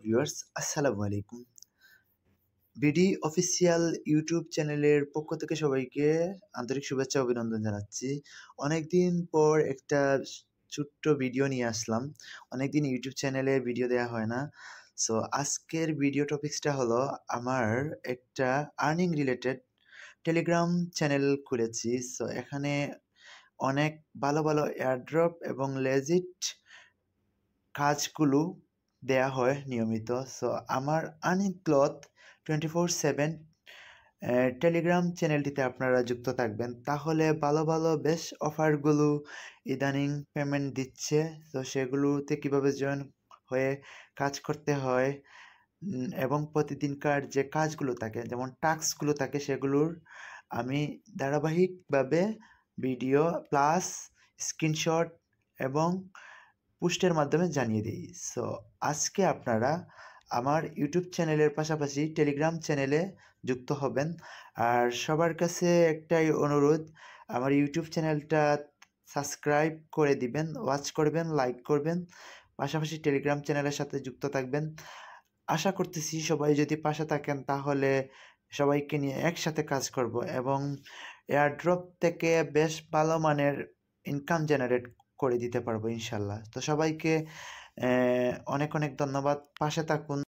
Viewers আসসালামু আলাইকুম। BD official YouTube চ্যানেলের পক্ষ থেকে সবাইকে আন্তরিক শুভেচ্ছা ও অভিনন্দন জানাচ্ছি। অনেকদিন পর একটা ছোট্ট ভিডিও নিয়ে আসলাম। অনেকদিন ইউটিউব চ্যানেলে ভিডিও দেওয়া হয় না। সো আজকের ভিডিও টপিকসটা হলো আমার একটা আর্নিং রিলেটেড টেলিগ্রাম চ্যানেল খুলেছি। সো এখানে অনেক ভালো ভালো এয়ারড্রপ এবং লেজিট কাজগুলো দেয়া হয় নিয়মিত। সো আমার আর্নিং ক্লথ 24/7 টেলিগ্রাম চ্যানেলটিতে আপনারা যুক্ত থাকবেন, তাহলে ভালো ভালো বেশ অফারগুলো ইদানিং পেমেন্ট দিচ্ছে। তো সেগুলোতে কীভাবে জয়েন হয়ে কাজ করতে হয় এবং প্রতিদিনকার যে কাজগুলো থাকে, যেমন টাস্কগুলো থাকে, সেগুলোর আমি ধারাবাহিকভাবে ভিডিও প্লাস স্ক্রিনশট এবং পোস্টের মাধ্যমে জানিয়ে দিই। সো আজকে আপনারা আমার ইউটিউব চ্যানেলের পাশাপাশি টেলিগ্রাম চ্যানেলে যুক্ত হবেন। আর সবার কাছে একটাই অনুরোধ, আমার ইউটিউব চ্যানেলটা সাবস্ক্রাইব করে দিবেন, ওয়াচ করবেন, লাইক করবেন, পাশাপাশি টেলিগ্রাম চ্যানেলের সাথে যুক্ত থাকবেন। আশা করতেছি সবাই যদি পাশে থাকেন তাহলে সবাইকে নিয়ে একসাথে কাজ করব এবং এয়ারড্রপ থেকে বেশ ভালো মানের ইনকাম জেনারেট করে দিতে পারবো ইনশাল্লাহ। তো সবাইকে অনেক অনেক ধন্যবাদ, পাশে থাকুন।